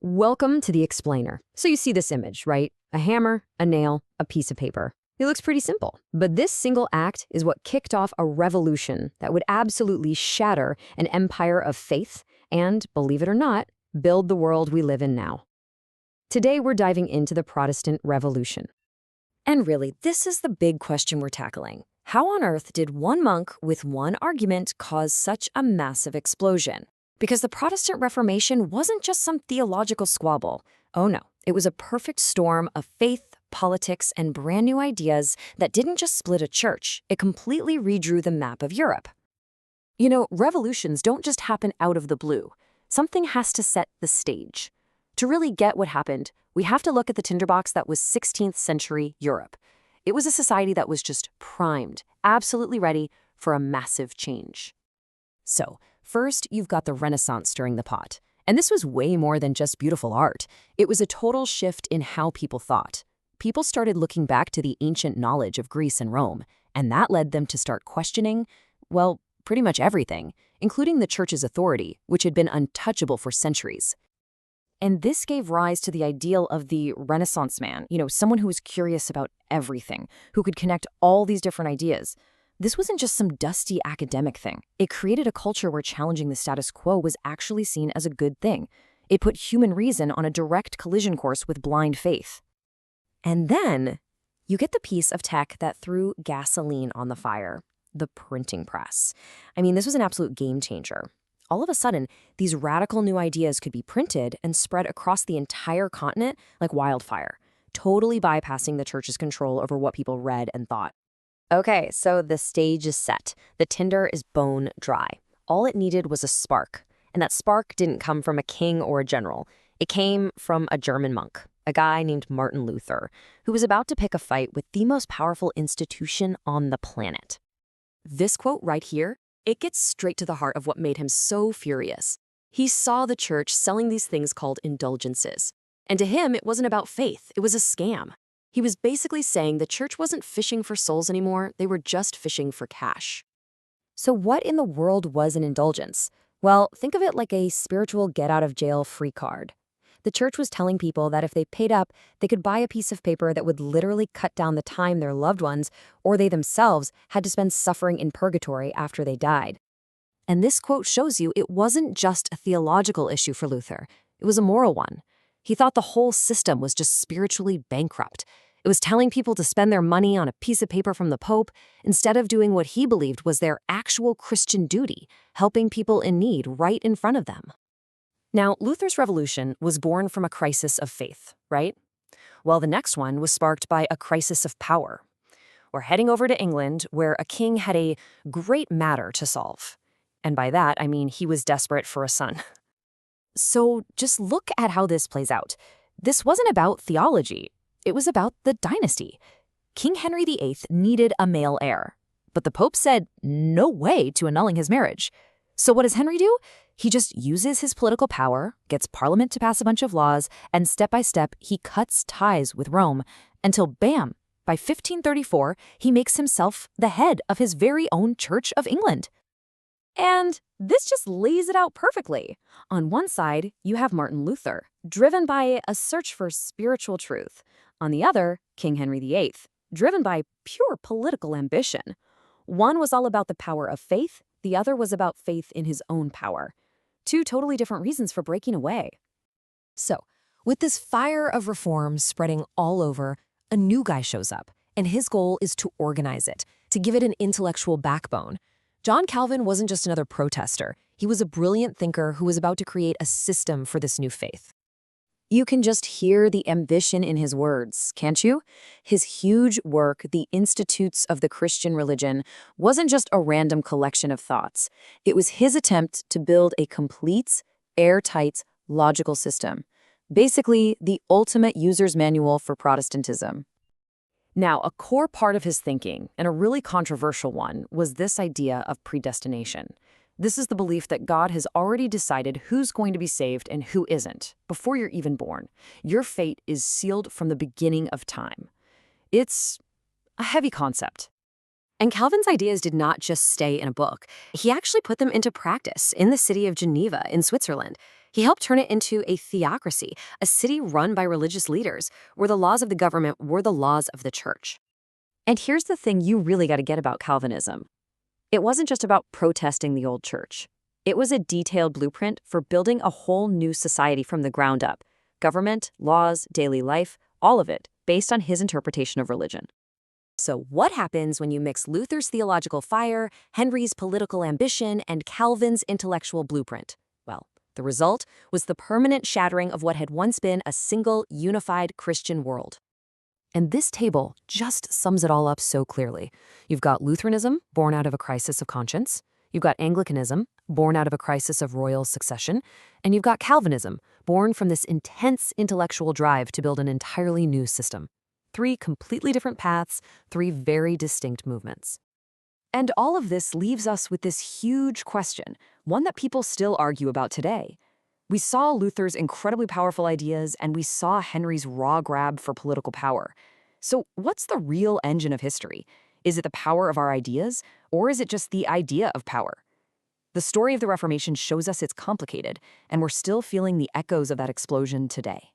Welcome to the explainer. So you see this image, right? A hammer, a nail, a piece of paper. It looks pretty simple. But this single act is what kicked off a revolution that would absolutely shatter an empire of faith and, believe it or not, build the world we live in now. Today we're diving into the Protestant Revolution. And really, this is the big question we're tackling. How on earth did one monk with one argument cause such a massive explosion? Because the Protestant Reformation wasn't just some theological squabble. Oh no, it was a perfect storm of faith, politics, and brand new ideas that didn't just split a church, it completely redrew the map of Europe. You know, revolutions don't just happen out of the blue. Something has to set the stage. To really get what happened, we have to look at the tinderbox that was 16th century Europe. It was a society that was just primed, absolutely ready for a massive change. So, first, you've got the Renaissance stirring the pot. And this was way more than just beautiful art. It was a total shift in how people thought. People started looking back to the ancient knowledge of Greece and Rome, and that led them to start questioning, well, pretty much everything, including the church's authority, which had been untouchable for centuries. And this gave rise to the ideal of the Renaissance man, someone who was curious about everything, who could connect all these different ideas. This wasn't just some dusty academic thing. It created a culture where challenging the status quo was actually seen as a good thing. It put human reason on a direct collision course with blind faith. And then you get the piece of tech that threw gasoline on the fire, the printing press. This was an absolute game changer. All of a sudden, these radical new ideas could be printed and spread across the entire continent like wildfire, totally bypassing the church's control over what people read and thought. Okay, so the stage is set. The tinder is bone dry. All it needed was a spark. And that spark didn't come from a king or a general. It came from a German monk, a guy named Martin Luther, who was about to pick a fight with the most powerful institution on the planet. This quote right here, it gets straight to the heart of what made him so furious. He saw the church selling these things called indulgences. And to him, it wasn't about faith. It was a scam. He was basically saying the church wasn't fishing for souls anymore, they were just fishing for cash. So what in the world was an indulgence? Well, think of it like a spiritual get-out-of-jail-free card. The church was telling people that if they paid up, they could buy a piece of paper that would literally cut down the time their loved ones, or they themselves, had to spend suffering in purgatory after they died. And this quote shows you it wasn't just a theological issue for Luther, it was a moral one. He thought the whole system was just spiritually bankrupt. It was telling people to spend their money on a piece of paper from the Pope instead of doing what he believed was their actual Christian duty, helping people in need right in front of them. Now, Luther's revolution was born from a crisis of faith, right? Well, the next one was sparked by a crisis of power. We're heading over to England, where a king had a great matter to solve. And by that, I mean he was desperate for a son. So just look at how this plays out. This wasn't about theology. It was about the dynasty. King Henry VIII needed a male heir, but the Pope said no way to annulling his marriage. So what does Henry do? He just uses his political power, gets Parliament to pass a bunch of laws, and step by step, he cuts ties with Rome until, bam, by 1534, he makes himself the head of his very own Church of England. And this just lays it out perfectly. On one side, you have Martin Luther, driven by a search for spiritual truth. On the other, King Henry VIII, driven by pure political ambition. One was all about the power of faith, the other was about faith in his own power. Two totally different reasons for breaking away. So, with this fire of reform spreading all over, a new guy shows up, and his goal is to organize it, to give it an intellectual backbone. John Calvin wasn't just another protester. He was a brilliant thinker who was about to create a system for this new faith. You can just hear the ambition in his words, can't you? His huge work, The Institutes of the Christian Religion, wasn't just a random collection of thoughts. It was his attempt to build a complete, airtight, logical system. Basically, the ultimate user's manual for Protestantism. Now, a core part of his thinking, and a really controversial one, was this idea of predestination. This is the belief that God has already decided who's going to be saved and who isn't, before you're even born. Your fate is sealed from the beginning of time. It's a heavy concept. And Calvin's ideas did not just stay in a book. He actually put them into practice in the city of Geneva in Switzerland. He helped turn it into a theocracy, a city run by religious leaders, where the laws of the government were the laws of the church. And here's the thing you really got to get about Calvinism. It wasn't just about protesting the old church. It was a detailed blueprint for building a whole new society from the ground up. Government, laws, daily life, all of it based on his interpretation of religion. So what happens when you mix Luther's theological fire, Henry's political ambition, and Calvin's intellectual blueprint? Well, the result was the permanent shattering of what had once been a single, unified Christian world. And this table just sums it all up so clearly. You've got Lutheranism, born out of a crisis of conscience. You've got Anglicanism, born out of a crisis of royal succession. And you've got Calvinism, born from this intense intellectual drive to build an entirely new system. 3 completely different paths, 3 very distinct movements. And all of this leaves us with this huge question, one that people still argue about today. We saw Luther's incredibly powerful ideas, and we saw Henry's raw grab for political power. So what's the real engine of history? Is it the power of our ideas, or is it just the idea of power? The story of the Reformation shows us it's complicated, and we're still feeling the echoes of that explosion today.